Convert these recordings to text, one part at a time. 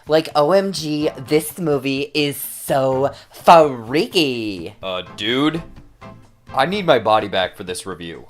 Like, OMG, this movie is so freaky. Dude, I need my body back for this review.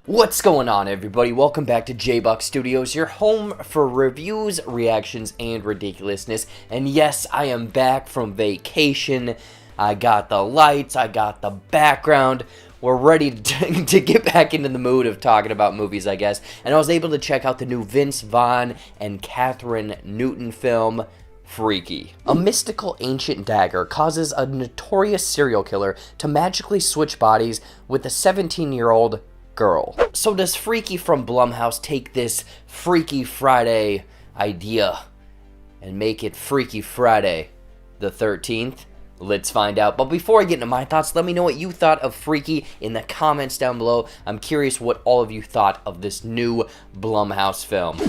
What's going on, everybody? Welcome back to JBuck Studios, your home for reviews, reactions, and ridiculousness. And yes, I am back from vacation. I got the lights, I got the background. We're ready to get back into the mood of talking about movies, I guess. And I was able to check out the new Vince Vaughn and Kathryn Newton film, Freaky. A mystical ancient dagger causes a notorious serial killer to magically switch bodies with a 17-year-old girl. So does Freaky from Blumhouse take this Freaky Friday idea and make it Freaky Friday the 13th? Let's find out. But before I get into my thoughts, let me know what you thought of Freaky in the comments down below. I'm curious what all of you thought of this new Blumhouse film.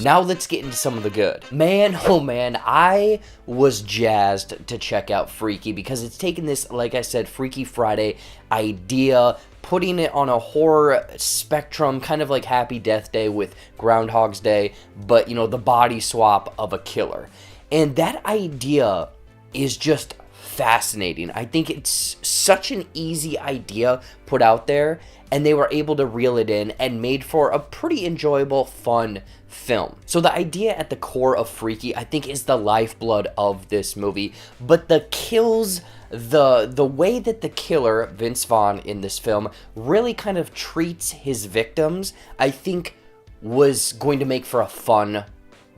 Now let's get into some of the good. Man, oh man, I was jazzed to check out Freaky because it's taken this, like I said, Freaky Friday idea, putting it on a horror spectrum, kind of like Happy Death Day with Groundhog's Day, but, you know, the body swap of a killer. And that idea is just fascinating. I think it's such an easy idea put out there, and they were able to reel it in and made for a pretty enjoyable, fun film. So the idea at the core of Freaky, I think, is the lifeblood of this movie, but the kills, the way that the killer, Vince Vaughn, in this film really kind of treats his victims, I think was going to make for a fun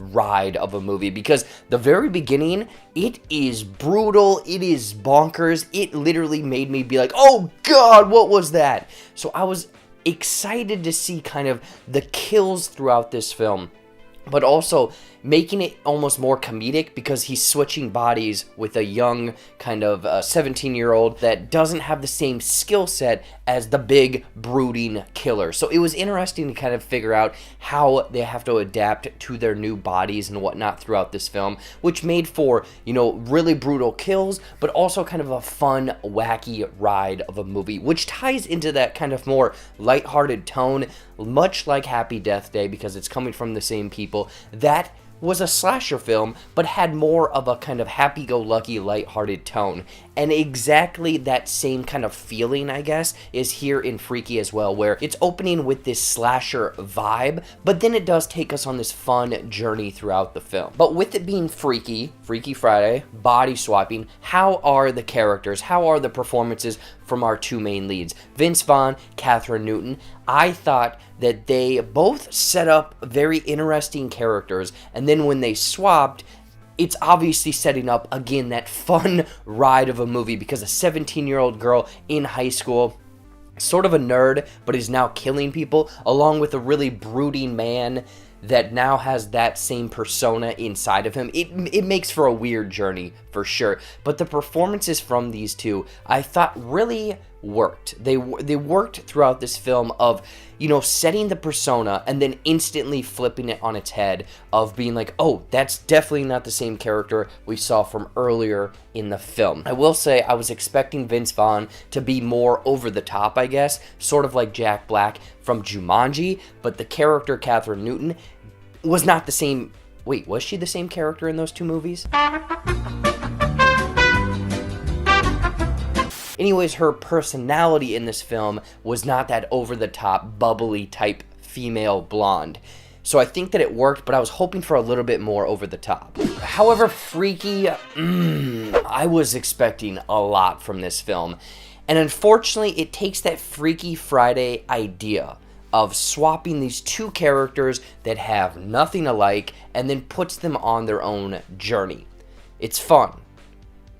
ride of a movie, because the very beginning, it is brutal, it is bonkers, it literally made me be like, oh god, what was that? So I was excited to see kind of the kills throughout this film, but also making it almost more comedic because he's switching bodies with a young kind of 17-year-old that doesn't have the same skill set as the big brooding killer. So it was interesting to kind of figure out how they have to adapt to their new bodies and whatnot throughout this film, which made for, you know, really brutal kills, but also kind of a fun, wacky ride of a movie, which ties into that kind of more lighthearted tone, much like Happy Death Day, because it's coming from the same people. That was a slasher film, but had more of a kind of happy-go-lucky, lighthearted tone. And exactly that same kind of feeling, I guess, is here in Freaky as well, where it's opening with this slasher vibe, but then it does take us on this fun journey throughout the film. But with it being Freaky, Freaky Friday, body swapping, how are the characters, how are the performances from our two main leads, Vince Vaughn, Kathryn Newton? I thought that they both set up very interesting characters, and then when they swapped, it's obviously setting up, again, that fun ride of a movie, because a 17-year-old girl in high school, sort of a nerd, but is now killing people, along with a really brooding man that now has that same persona inside of him. It makes for a weird journey, for sure. But the performances from these two, I thought, really worked. They worked throughout this film of, you know, setting the persona and then instantly flipping it on its head of being like, oh, that's definitely not the same character we saw from earlier in the film. I will say I was expecting Vince Vaughn to be more over the top, I guess, sort of like Jack Black from Jumanji, but the character Kathryn Newton was not the same. Wait, was she the same character in those two movies? Anyways, her personality in this film was not that over-the-top, bubbly type female blonde. So I think that it worked, but I was hoping for a little bit more over the top. However, Freaky, I was expecting a lot from this film. And unfortunately, it takes that Freaky Friday idea of swapping these two characters that have nothing alike and then puts them on their own journey. It's fun.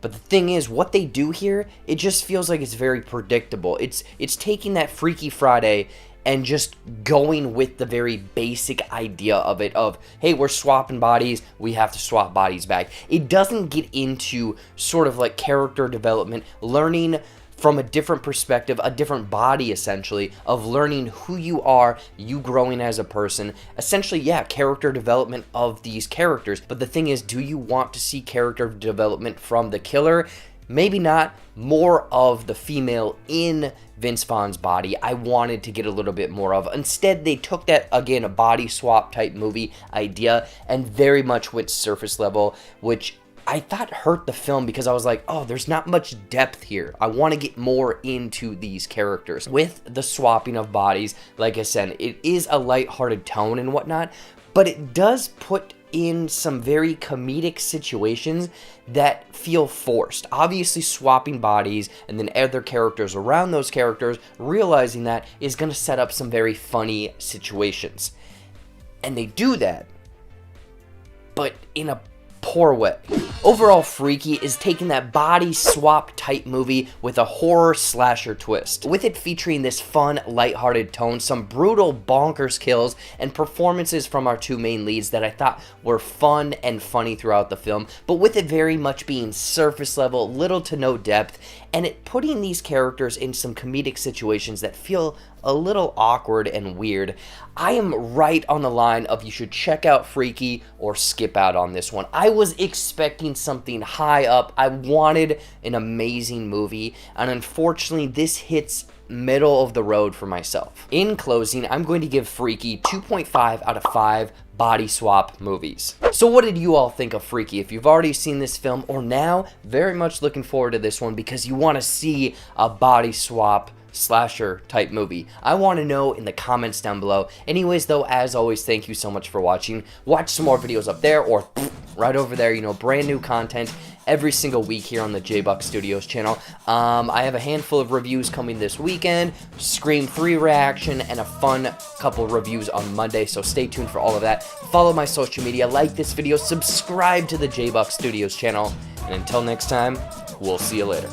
But the thing is, what they do here, it just feels like it's very predictable. It's taking that Freaky Friday and just going with the very basic idea of it of, hey, we're swapping bodies, we have to swap bodies back. It doesn't get into sort of like character development, learning from a different perspective, a different body, essentially, of learning who you are, you growing as a person. Essentially, yeah, character development of these characters. But the thing is, do you want to see character development from the killer? Maybe not. More of the female in Vince Vaughn's body I wanted to get a little bit more of. Instead, they took that, again, a body swap type movie idea and very much went surface level, which I thought hurt the film because I was like, oh, there's not much depth here. I want to get more into these characters. With the swapping of bodies, like I said, it is a lighthearted tone and whatnot, but it does put in some very comedic situations that feel forced. Obviously, swapping bodies and then other characters around those characters, realizing that is going to set up some very funny situations. And they do that, but in a poor way. Overall, Freaky is taking that body swap type movie with a horror slasher twist, with it featuring this fun, lighthearted tone, some brutal bonkers kills, and performances from our two main leads that I thought were fun and funny throughout the film, but with it very much being surface level, little to no depth, and it putting these characters in some comedic situations that feel a little awkward and weird. I am right on the line of you should check out Freaky or skip out on this one. I was expecting something high up. I wanted an amazing movie, and unfortunately this hits middle of the road for myself. In closing, I'm going to give Freaky 2.5 out of 5 body swap movies. So what did you all think of Freaky? If you've already seen this film or now, very much looking forward to this one because you want to see a body swap slasher type movie. I want to know in the comments down below. Anyways though, as always, thank you so much for watching. Watch some more videos up there or right over there, you know, brand new content every single week here on the JBuck Studios channel. I have a handful of reviews coming this weekend, Scream 3 reaction, and a fun couple reviews on Monday, so stay tuned for all of that. Follow my social media, like this video, subscribe to the JBuck Studios channel, and until next time, we'll see you later.